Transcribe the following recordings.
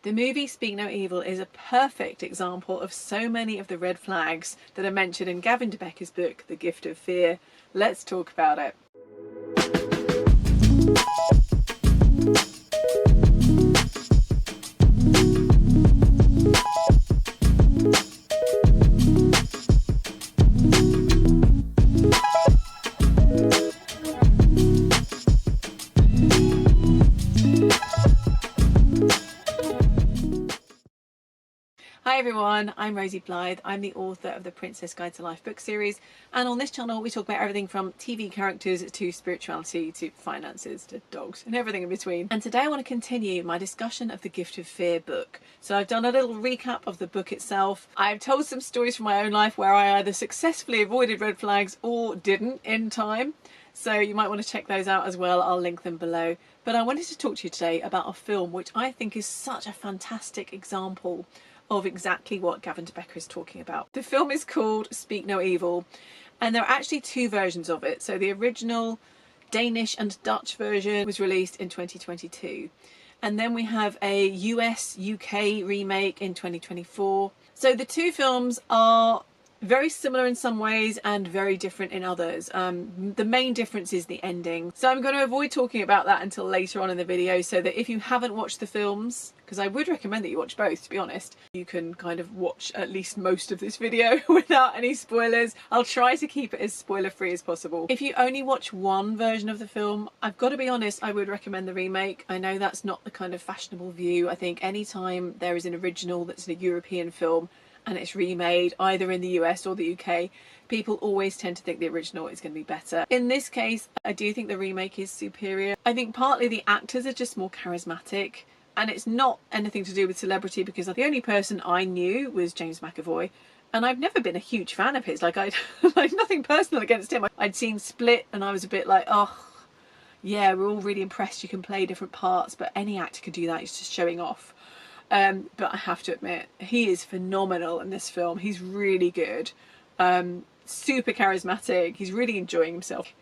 The movie Speak No Evil is a perfect example of so many of the red flags that are mentioned in Gavin de Becker's book, The Gift of Fear. Let's talk about it. Hi everyone, I'm Rosie Blythe. I'm the author of the Princess Guide to Life book series, and on this channel we talk about everything from TV characters to spirituality to finances to dogs and everything in between. And today I want to continue my discussion of the Gift of Fear book. So I've done a little recap of the book itself. I've told some stories from my own life where I either successfully avoided red flags or didn't in time. So you might want to check those out as well. I'll link them below. But I wanted to talk to you today about a film which I think is such a fantastic example of exactly what Gavin de Becker is talking about. The film is called Speak No Evil, and there are actually two versions of it. So the original Danish and Dutch version was released in 2022, and then we have a US-UK remake in 2024. So the two films are very similar in some ways and very different in others. The main difference is the ending. So I'm going to avoid talking about that until later on in the video, so that if you haven't watched the films, because I would recommend that you watch both, to be honest, you can kind of watch at least most of this video without any spoilers. I'll try to keep it as spoiler free as possible. If you only watch one version of the film, I've got to be honest, I would recommend the remake. I know that's not the kind of fashionable view. I think anytime there is an original that's a European film and it's remade either in the US or the UK, people always tend to think the original is going to be better. In this case, I do think the remake is superior. I think partly the actors are just more charismatic, and it's not anything to do with celebrity, because the only person I knew was James McAvoy, and I've never been a huge fan of his. Like, like nothing personal against him. I'd seen Split and I was a bit like, oh yeah, we're all really impressed you can play different parts, but any actor can do that, it's just showing off. But I have to admit, he is phenomenal in this film. He's really good, super charismatic. He's really enjoying himself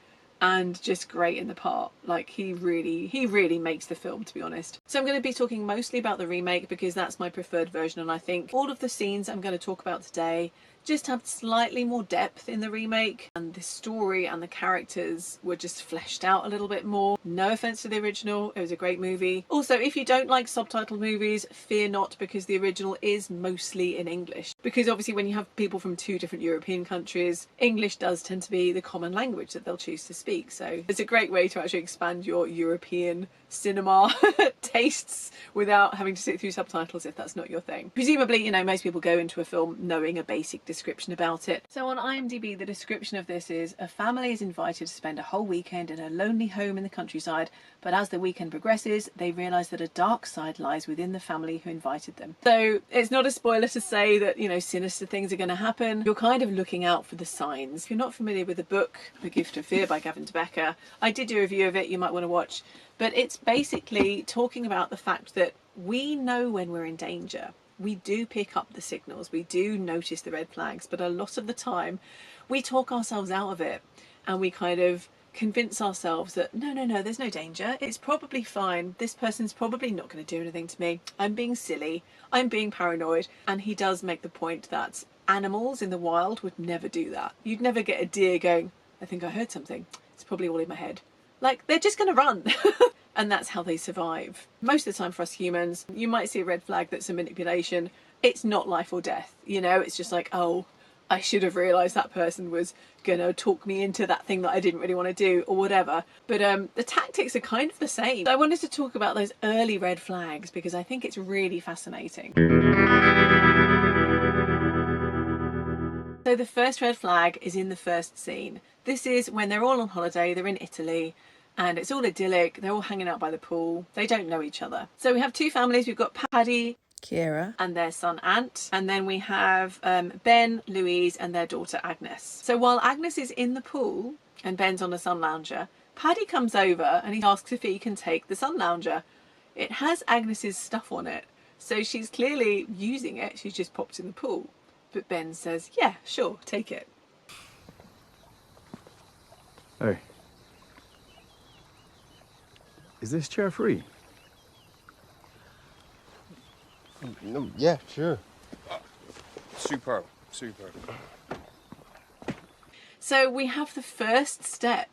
and just great in the part. Like, he really makes the film, to be honest. So I'm going to be talking mostly about the remake because that's my preferred version, and I think all of the scenes I'm going to talk about today just have slightly more depth in the remake, and the story and the characters were just fleshed out a little bit more. No offense to the original, it was a great movie. Also, if you don't like subtitled movies, fear not, because the original is mostly in English. Because obviously when you have people from two different European countries, English does tend to be the common language that they'll choose to speak. So it's a great way to actually expand your European cinema tastes without having to sit through subtitles if that's not your thing. Presumably, you know, most people go into a film knowing a basic description about it. So on IMDb, the description of this is: a family is invited to spend a whole weekend in a lonely home in the countryside, but as the weekend progresses, they realise that a dark side lies within the family who invited them. So it's not a spoiler to say that, you know, sinister things are going to happen. You're kind of looking out for the signs. If you're not familiar with the book, The Gift of Fear by Gavin de Becker, I did do a review of it, you might want to watch. But it's basically talking about the fact that we know when we're in danger. We do pick up the signals, we do notice the red flags, but a lot of the time we talk ourselves out of it and we kind of convince ourselves that no, there's no danger, it's probably fine, this person's probably not going to do anything to me, I'm being silly, I'm being paranoid. And he does make the point that animals in the wild would never do that. You'd never get a deer going, I think I heard something, it's probably all in my head. Like, they're just going to run. And that's how they survive. Most of the time for us humans, you might see a red flag that's a manipulation. It's not life or death, you know, it's just like, oh, I should have realised that person was gonna talk me into that thing that I didn't really want to do, or whatever. But the tactics are kind of the same. I wanted to talk about those early red flags because I think it's really fascinating. So the first red flag is in the first scene. This is when they're all on holiday, they're in Italy, and it's all idyllic, they're all hanging out by the pool, they don't know each other. So we have two families, we've got Paddy, Kira, and their son Ant, and then we have Ben, Louise, and their daughter Agnes. So while Agnes is in the pool and Ben's on a sun lounger, Paddy comes over and he asks if he can take the sun lounger. It has Agnes's stuff on it, so she's clearly using it, she's just popped in the pool. But Ben says, yeah, sure, take it. Hey. Is this chair free? No, yeah, sure. Superb, superb. So we have the first step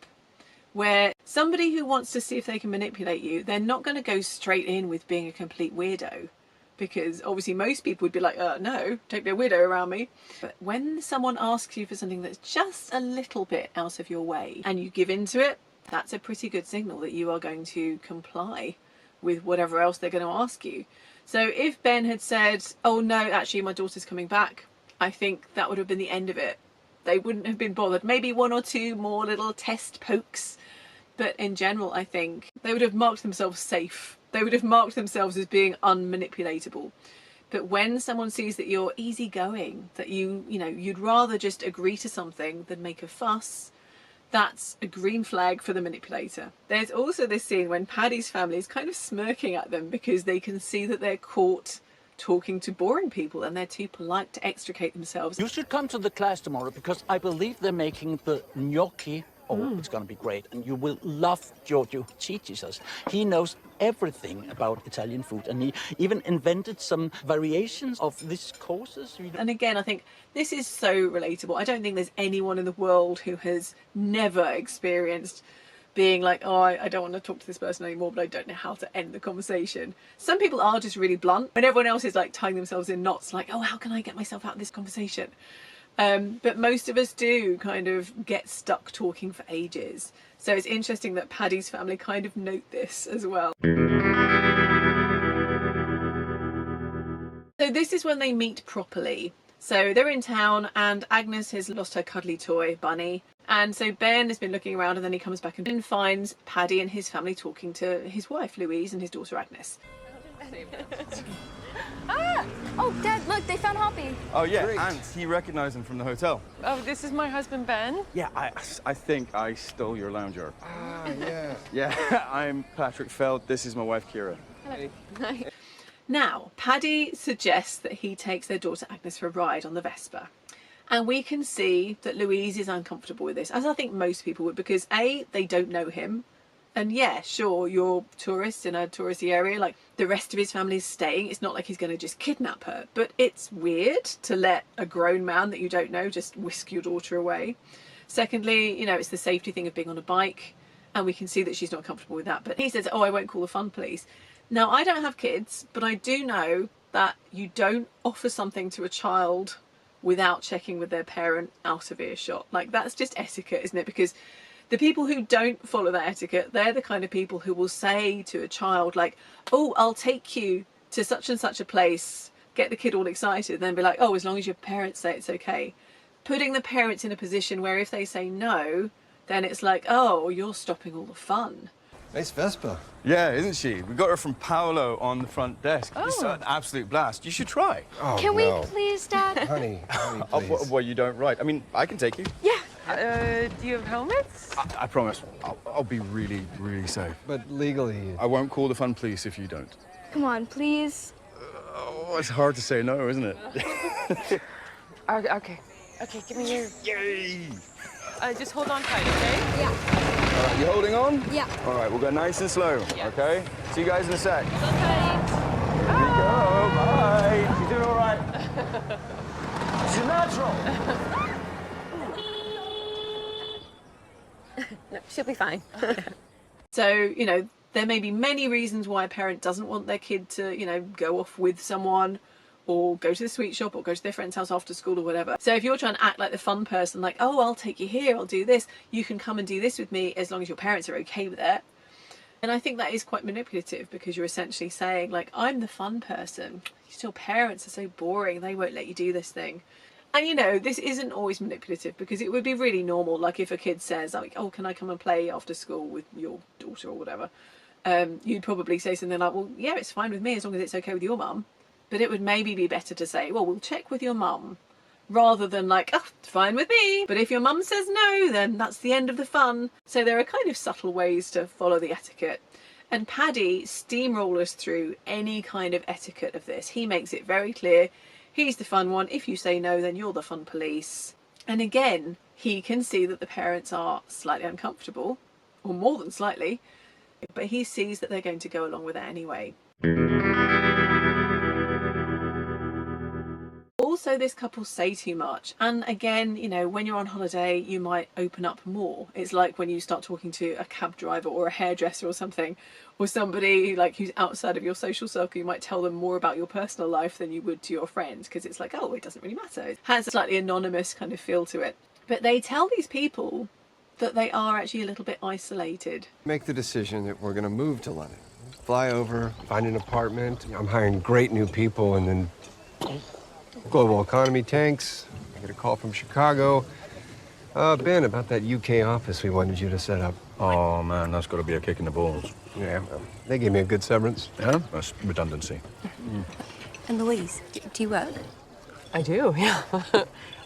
where somebody who wants to see if they can manipulate you, they're not going to go straight in with being a complete weirdo, because obviously most people would be like, no, don't be a weirdo around me. But when someone asks you for something that's just a little bit out of your way and you give into it, that's a pretty good signal that you are going to comply with whatever else they're going to ask you. So if Ben had said, oh no, actually my daughter's coming back, I think that would have been the end of it. They wouldn't have been bothered. Maybe one or two more little test pokes, but in general I think they would have marked themselves safe. They would have marked themselves as being unmanipulatable. But when someone sees that you're easygoing, that you'd rather just agree to something than make a fuss, that's a green flag for the manipulator. There's also this scene when Paddy's family is kind of smirking at them because they can see that they're caught talking to boring people and they're too polite to extricate themselves. You should come to the class tomorrow because I believe they're making the gnocchi. Oh, it's going to be great. And you will love Giorgio teaches us. He knows everything about Italian food and he even invented some variations of these courses. And again, I think this is so relatable. I don't think there's anyone in the world who has never experienced being like, oh, I don't want to talk to this person anymore, but I don't know how to end the conversation. Some people are just really blunt when everyone else is like tying themselves in knots, like, oh, how can I get myself out of this conversation? But most of us do kind of get stuck talking for ages. So it's interesting that Paddy's family kind of note this as well. So this is when they meet properly. So they're in town and Agnes has lost her cuddly toy, Bunny. And so Ben has been looking around and then he comes back and finds Paddy and his family talking to his wife, Louise, and his daughter, Agnes. Oh, Dad, look, they found Hoppy. Oh, yeah, Great. and he recognized him from the hotel. Oh, this is my husband, Ben. Yeah, I think I stole your lounger. Ah, yeah. Yeah, I'm Patrick Feld. This is my wife, Kira. Hello. Now, Paddy suggests that he takes their daughter Agnes for a ride on the Vespa. And we can see that Louise is uncomfortable with this, as I think most people would, because A, they don't know him. And yeah, sure, you're tourists in a touristy area, like the rest of his family's staying. It's not like he's going to just kidnap her. But it's weird to let a grown man that you don't know just whisk your daughter away. Secondly, it's the safety thing of being on a bike. And we can see that she's not comfortable with that. But he says, oh, I won't call the fun police. Now, I don't have kids, but I do know that you don't offer something to a child without checking with their parent out of earshot. Like, that's just etiquette, isn't it? Because the people who don't follow that etiquette, they're the kind of people who will say to a child, like, oh, I'll take you to such and such a place, get the kid all excited, and then be like, oh, as long as your parents say it's okay. Putting the parents in a position where if they say no, then it's like, oh, you're stopping all the fun. Nice Vespa. Yeah, isn't she? We got her from Paolo on the front desk. Oh. It's an absolute blast. You should try. Oh, Can no. we please, Dad? Honey, Oh, please. well, you don't ride. I mean, I can take you. Yeah. Do you have helmets? I promise. I'll be really, really safe. But legally... I won't call the fun police if you don't. Come on, please. Oh, it's hard to say no, isn't it? Okay. Okay, give me your... Yay! Just hold on tight, okay? Yeah. All right, you holding on? Yeah. All right, we'll go nice and slow, Yeah. okay? See you guys in a sec. Here Hold on tight. we go. Bye. You doing all right? It's natural. No, she'll be fine. So, there may be many reasons why a parent doesn't want their kid to, go off with someone or go to the sweet shop or go to their friend's house after school or whatever. So if you're trying to act like the fun person, like, oh, I'll take you here, I'll do this, you can come and do this with me as long as your parents are okay with it. And I think that is quite manipulative because you're essentially saying, like, I'm the fun person. Your parents are so boring, they won't let you do this thing. And this isn't always manipulative because it would be really normal, like if a kid says, like, oh, can I come and play after school with your daughter or whatever? You'd probably say something like, well, yeah, it's fine with me as long as it's okay with your mum. But it would maybe be better to say, well, we'll check with your mum, rather than like, oh, fine with me. But if your mum says no, then that's the end of the fun. So there are kind of subtle ways to follow the etiquette. And Paddy steamrollers through any kind of etiquette of this. He makes it very clear he's the fun one. If you say no, then you're the fun police. And again, he can see that the parents are slightly uncomfortable, or more than slightly, but he sees that they're going to go along with it anyway. also this couple say too much. And again, you know, when you're on holiday, you might open up more. It's like when you start talking to a cab driver or a hairdresser or something, or somebody like who's outside of your social circle, you might tell them more about your personal life than you would to your friends, because it's like, oh, it doesn't really matter. It has a slightly anonymous kind of feel to it. But they tell these people that they are actually a little bit isolated. Make the decision that we're gonna move to London. Fly over, find an apartment. I'm hiring great new people, and then global economy tanks. I get a call from Chicago. Ben, about that UK office we wanted you to set up. Oh, man, that's got to be a kick in the balls. Yeah, they gave me a good severance. Yeah? That's redundancy. And Louise, do you work? I do, yeah.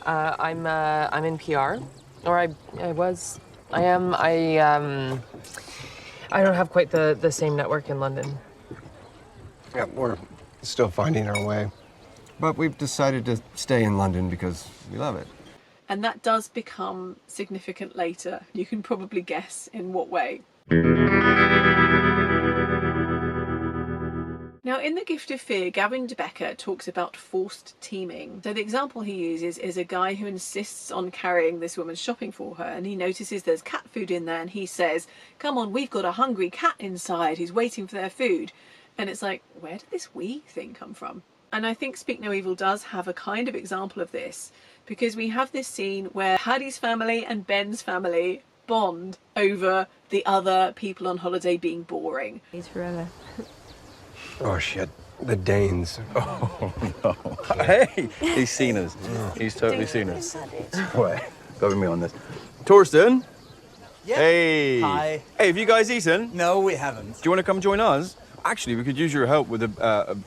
I'm in PR, or I was. I am. I don't have quite the same network in London. Yeah, we're still finding our way. But we've decided to stay in London because we love it. And that does become significant later. You can probably guess in what way. Now, in The Gift of Fear, Gavin de Becker talks about forced teaming. So the example he uses is a guy who insists on carrying this woman shopping for her, and he notices there's cat food in there, and he says, come on, we've got a hungry cat inside who's waiting for their food. And it's like, where did this we thing come from? And I think Speak No Evil does have a kind of example of this, because we have this scene where Paddy's family and Ben's family bond over the other people on holiday being boring. He's forever. Oh, shit. The Danes. Oh, no. Hey, he's seen us. He's totally seen us. Wait, go with me on this. Torsten? Yeah. Hey. Hi. Hey, have you guys eaten? No, we haven't. Do you want to come join us? Actually, we could use your help with a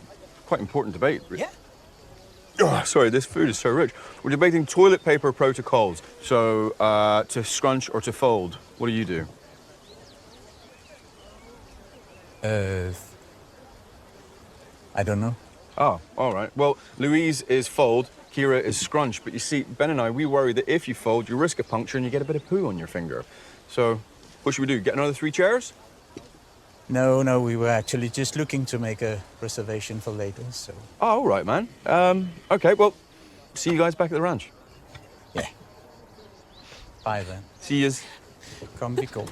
quite important debate. Yeah. Oh, sorry, this food is so rich. We're debating toilet paper protocols. So, to scrunch or to fold, what do you do? I don't know. Oh, all right. Well, Louise is fold, Kira is scrunch. But you see, Ben and I, we worry that if you fold, you risk a puncture and you get a bit of poo on your finger. So, what should we do? Get another 3 chairs? No, we were actually just looking to make a reservation for later, so... Oh, all right, man. Okay, well, see you guys back at the ranch. Yeah. Bye, then. See yous. Come be cool.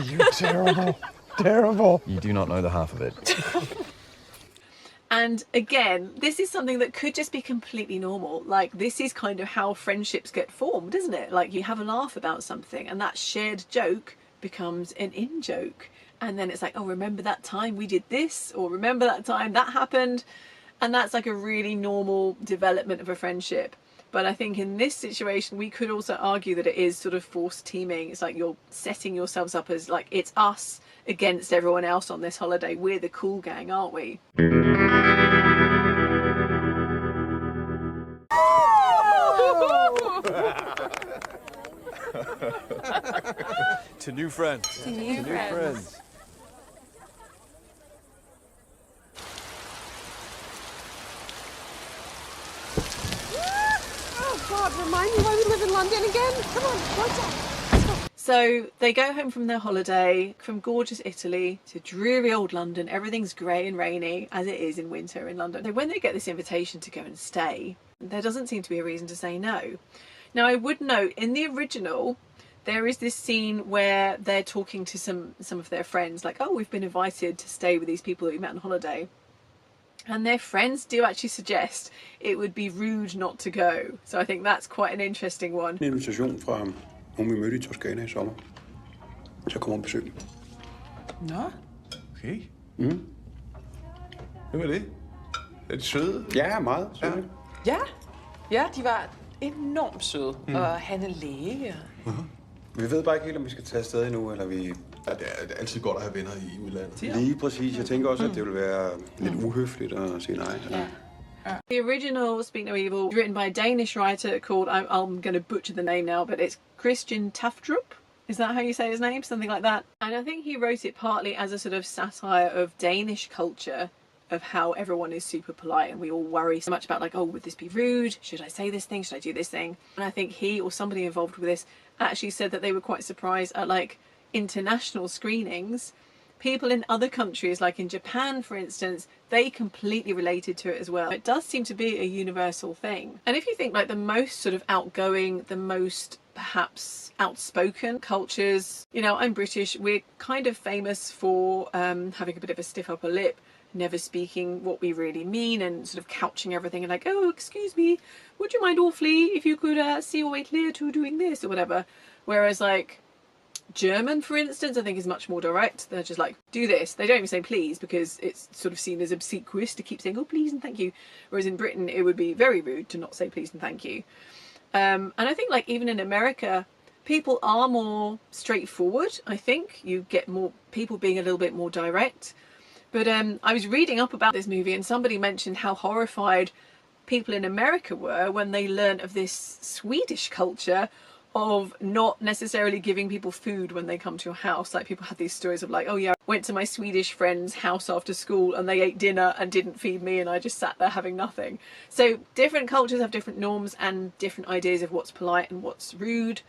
You're terrible. Terrible. You do not know the half of it. And again, this is something that could just be completely normal. Like, this is kind of how friendships get formed, isn't it? Like, you have a laugh about something and that shared joke becomes an in-joke. And then it's like, oh, remember that time we did this? Or remember that time that happened? And that's like a really normal development of a friendship. But I think in this situation, we could also argue that it is sort of forced teaming. It's like you're setting yourselves up as like, it's us against everyone else on this holiday. We're the cool gang, aren't we? To new friends. To new friends. Oh God, remind me why we live in London again? Come on, what's up? So they go home from their holiday from gorgeous Italy to dreary old London. Everything's grey and rainy, as it is in winter in London. So when they get this invitation to go and stay, there doesn't seem to be a reason to say no. Now, I would note, in the original, there is this scene where they're talking to some of their friends, like, oh, we've been invited to stay with these people that we met on holiday. And their friends do actually suggest it would be rude not to go. So I think that's quite an interesting one. En invitation fra nogen, vi mødte i Toskana i sommer. Så kommer hun på besøg. Nå, okay. Hvem er det? Er de søde? Ja, meget søde. Ja, de var enormt søde. Og han er læge. Vi ved bare ikke helt, om vi skal tage afsted endnu, eller vi... Ja, det er altid godt at have venner i udlandet. Lige præcis. Jeg tænker også, at det vil være lidt uhøfligt at sige nej. The original Speak No Evil is written by a Danish writer called, I'm going to butcher the name now, but it's Christian Tafdrup. Is that how you say his name? Something like that. And I think he wrote it partly as a sort of satire of Danish culture, of how everyone is super polite and we all worry so much about like, oh, would this be rude? Should I say this thing? Should I do this thing? And I think he or somebody involved with this actually said that they were quite surprised at like international screenings. people in other countries, like in Japan, for instance, they completely related to it as well. It does seem to be a universal thing. And if you think like the most sort of outgoing, the most perhaps outspoken cultures, you know, I'm British, we're kind of famous for having a bit of a stiff upper lip, never speaking what we really mean, and sort of couching everything and like, oh, excuse me, would you mind awfully if you could see your way clear to doing this or whatever. Whereas like German, for instance, I think is much more direct. They're just like, do this. They don't even say please because it's sort of seen as obsequious to keep saying, oh, please and thank you. Whereas in Britain, it would be very rude to not say please and thank you. And I think like even in America, people are more straightforward. I think you get more people being a little bit more direct. But I was reading up about this movie and somebody mentioned how horrified people in America were when they learned of this Swedish culture of not necessarily giving people food when they come to your house. Like people had these stories of like, oh yeah, I went to my Swedish friend's house after school and they ate dinner and didn't feed me and I just sat there having nothing. So different cultures have different norms and different ideas of what's polite and what's rude.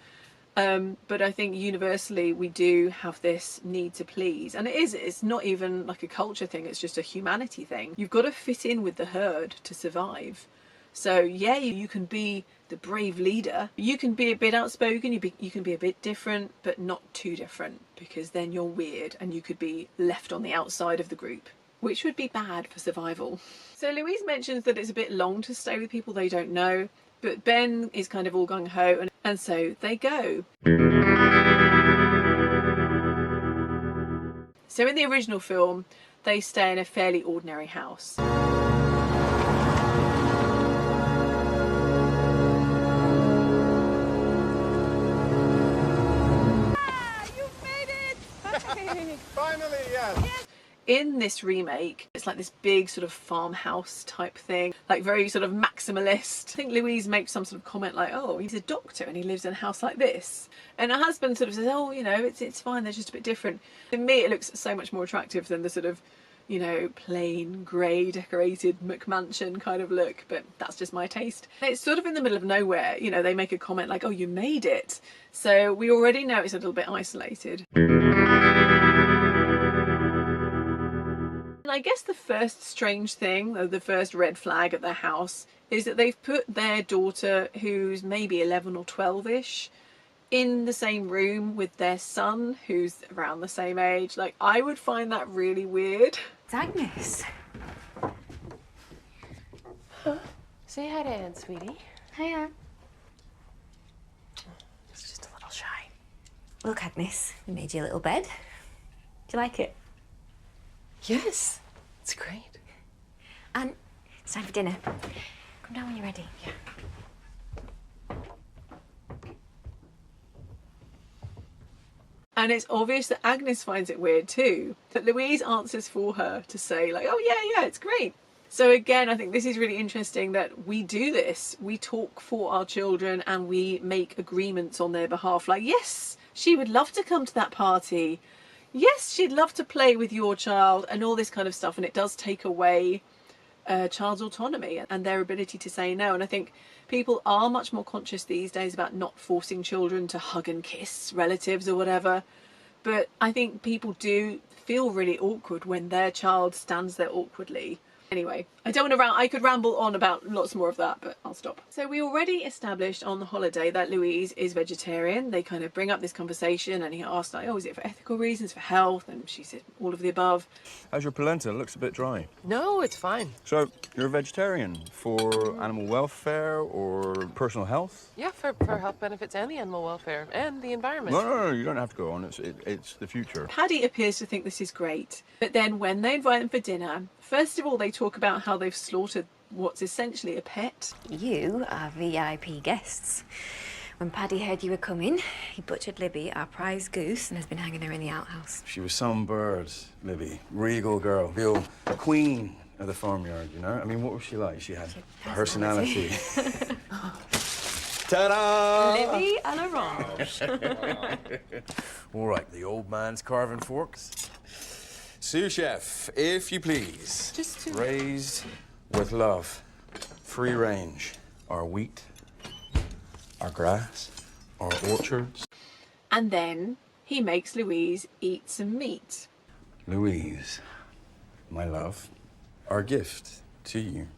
But I think universally we do have this need to please, and it's not even like a culture thing, it's just a humanity thing. You've got to fit in with the herd to survive. So yeah, you can be the brave leader, you can be a bit outspoken, you can be a bit different, but not too different, because then you're weird and you could be left on the outside of the group, which would be bad for survival. So Louise mentions that it's a bit long to stay with people they don't know, but Ben is kind of all gung-ho, and so they go. So in the original film, they stay in a fairly ordinary house. Finally, yes. In this remake, it's like this big sort of farmhouse type thing, like very sort of maximalist. I think Louise makes some sort of comment like, oh, he's a doctor and he lives in a house like this. And her husband sort of says, oh, you know, it's fine, they're just a bit different. To me, it looks so much more attractive than the sort of, you know, plain grey decorated McMansion kind of look, but that's just my taste. It's sort of in the middle of nowhere, you know, they make a comment like, oh, you made it. So we already know it's a little bit isolated. And I guess the first strange thing, the first red flag at their house, is that they've put their daughter, who's maybe 11 or 12-ish, in the same room with their son, who's around the same age. Like, I would find that really weird. It's Agnes. Huh? Say hi to Anne, sweetie. Hiya. It's just a little shy. Look, Agnes, we made you a little bed. Do you like it? Yes, it's great. And it's time for dinner. Come down when you're ready. Yeah. And it's obvious that Agnes finds it weird too. That Louise answers for her to say like, oh yeah, it's great. So again, I think this is really interesting that we do this. We talk for our children and we make agreements on their behalf. Like, yes, she would love to come to that party. Yes, she'd love to play with your child and all this kind of stuff. And it does take away a child's autonomy and their ability to say no. And I think people are much more conscious these days about not forcing children to hug and kiss relatives or whatever. But I think people do feel really awkward when their child stands there awkwardly. Anyway, I don't want to I could ramble on about lots more of that, but I'll stop. So we already established on the holiday that Louise is vegetarian. They kind of bring up this conversation and he asked like, oh, is it for ethical reasons, for health? And she said all of the above. How's your polenta? It looks a bit dry. No, it's fine. So, you're a vegetarian for animal welfare or personal health? Yeah, for health benefits and the animal welfare and the environment. No, you don't have to go on. It's the future. Paddy appears to think this is great. But then when they invite them for dinner, first of all, they talk about how they've slaughtered what's essentially a pet. You are VIP guests. When Paddy heard you were coming, he butchered Libby, our prize goose, and has been hanging her in the outhouse. She was some bird, Libby. Regal girl. Real queen of the farmyard, you know? I mean, what was she like? She had personality. Ta-da! Libby and a ranch. All right, the old man's carving forks. Sous chef, if you please. Just two. Raised with love. Free range. Our wheat, our grass, our orchards. And then he makes Louise eat some meat. Louise, my love, our gift to you.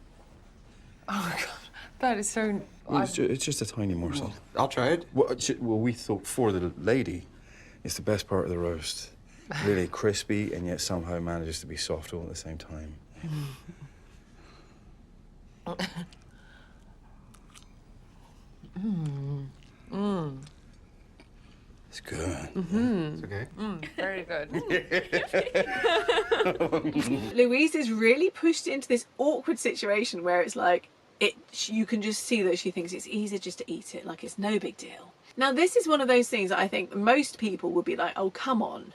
Oh God, that is so. Well, it's just a tiny morsel. I'll try it. Well, we thought for the lady, it's the best part of the roast. Really crispy and yet somehow manages to be soft all at the same time. It's good. It's okay. Very good. Louise is really pushed into this awkward situation where it's like, you can just see that she thinks it's easier just to eat it, like it's no big deal. Now, this is one of those things that I think most people would be like, oh, come on.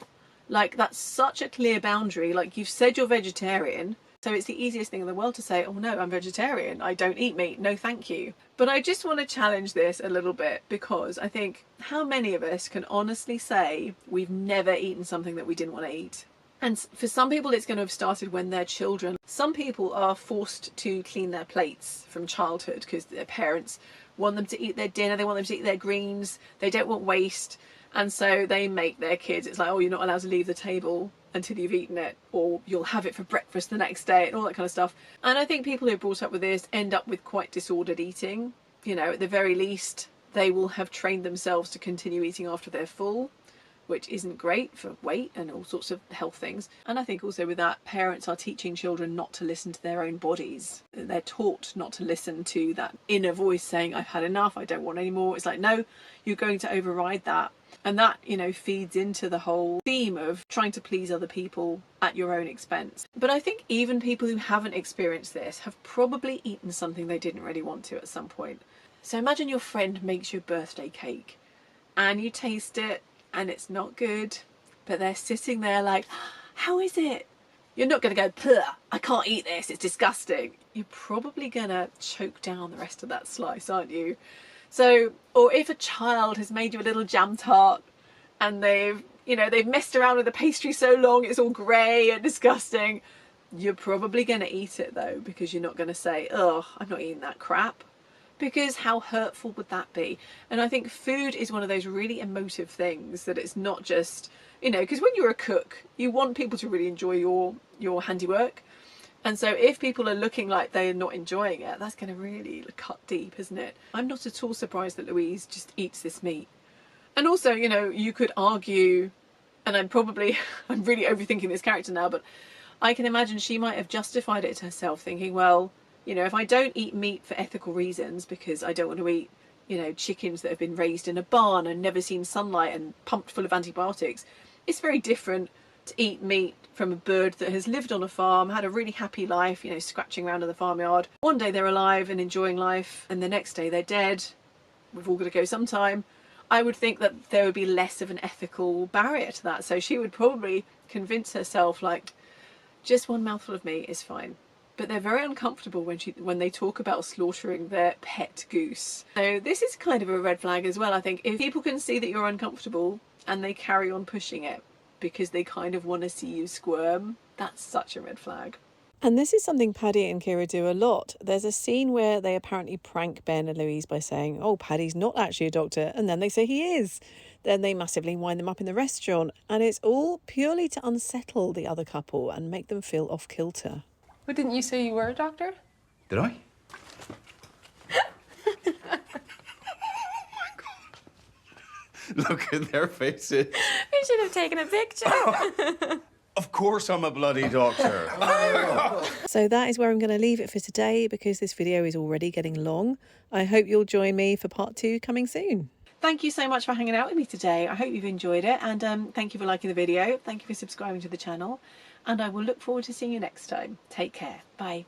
Like, that's such a clear boundary. Like, you've said you're vegetarian, so it's the easiest thing in the world to say, oh no, I'm vegetarian, I don't eat meat, no thank you. But I just want to challenge this a little bit, because I think, how many of us can honestly say we've never eaten something that we didn't want to eat? And for some people, it's going to have started when they're children. Some people are forced to clean their plates from childhood because their parents want them to eat their dinner, they want them to eat their greens, they don't want waste. And so they make their kids, it's like, oh, you're not allowed to leave the table until you've eaten it, or you'll have it for breakfast the next day, and all that kind of stuff. And I think people who are brought up with this end up with quite disordered eating. You know, at the very least, they will have trained themselves to continue eating after they're full, which isn't great for weight and all sorts of health things. And I think also with that, parents are teaching children not to listen to their own bodies. They're taught not to listen to that inner voice saying, I've had enough, I don't want any more. It's like, no, you're going to override that. And that, you know, feeds into the whole theme of trying to please other people at your own expense. But I think even people who haven't experienced this have probably eaten something they didn't really want to at some point. So imagine your friend makes you a birthday cake and you taste it and it's not good, but they're sitting there like, how is it? You're not going to go, "Puh, I can't eat this, it's disgusting." You're probably going to choke down the rest of that slice, aren't you? So, or if a child has made you a little jam tart and they've messed around with the pastry so long it's all grey and disgusting, you're probably going to eat it though, because you're not going to say, oh, I'm not eating that crap. Because how hurtful would that be? And I think food is one of those really emotive things that it's not just, you know, because when you're a cook, you want people to really enjoy your handiwork. And so if people are looking like they're not enjoying it, that's going to really cut deep, isn't it? I'm not at all surprised that Louise just eats this meat. And also, you know, you could argue, and I'm really overthinking this character now, but I can imagine she might have justified it to herself thinking, well, you know, if I don't eat meat for ethical reasons, because I don't want to eat, you know, chickens that have been raised in a barn and never seen sunlight and pumped full of antibiotics, it's very different to eat meat from a bird that has lived on a farm, had a really happy life, you know, scratching around in the farmyard. One day they're alive and enjoying life, and the next day they're dead. We've all got to go sometime. I would think that there would be less of an ethical barrier to that. So she would probably convince herself, like, just one mouthful of meat is fine. But they're very uncomfortable when they talk about slaughtering their pet goose. So this is kind of a red flag as well, I think. If people can see that you're uncomfortable and they carry on pushing it because they kind of want to see you squirm, that's such a red flag. And this is something Paddy and Kira do a lot. There's a scene where they apparently prank Ben and Louise by saying, oh, Paddy's not actually a doctor, and then they say he is. Then they massively wind them up in the restaurant, and it's all purely to unsettle the other couple and make them feel off kilter. But didn't you say you were a doctor? Did I? Look at their faces. We should have taken a picture. Of course I'm a bloody doctor. So that is where I'm going to leave it for today, because this video is already getting long. I hope you'll join me for part 2 coming soon. Thank you so much for hanging out with me today. I hope you've enjoyed it, and thank you for liking the video. Thank you for subscribing to the channel, and I will look forward to seeing you next time. Take care. Bye.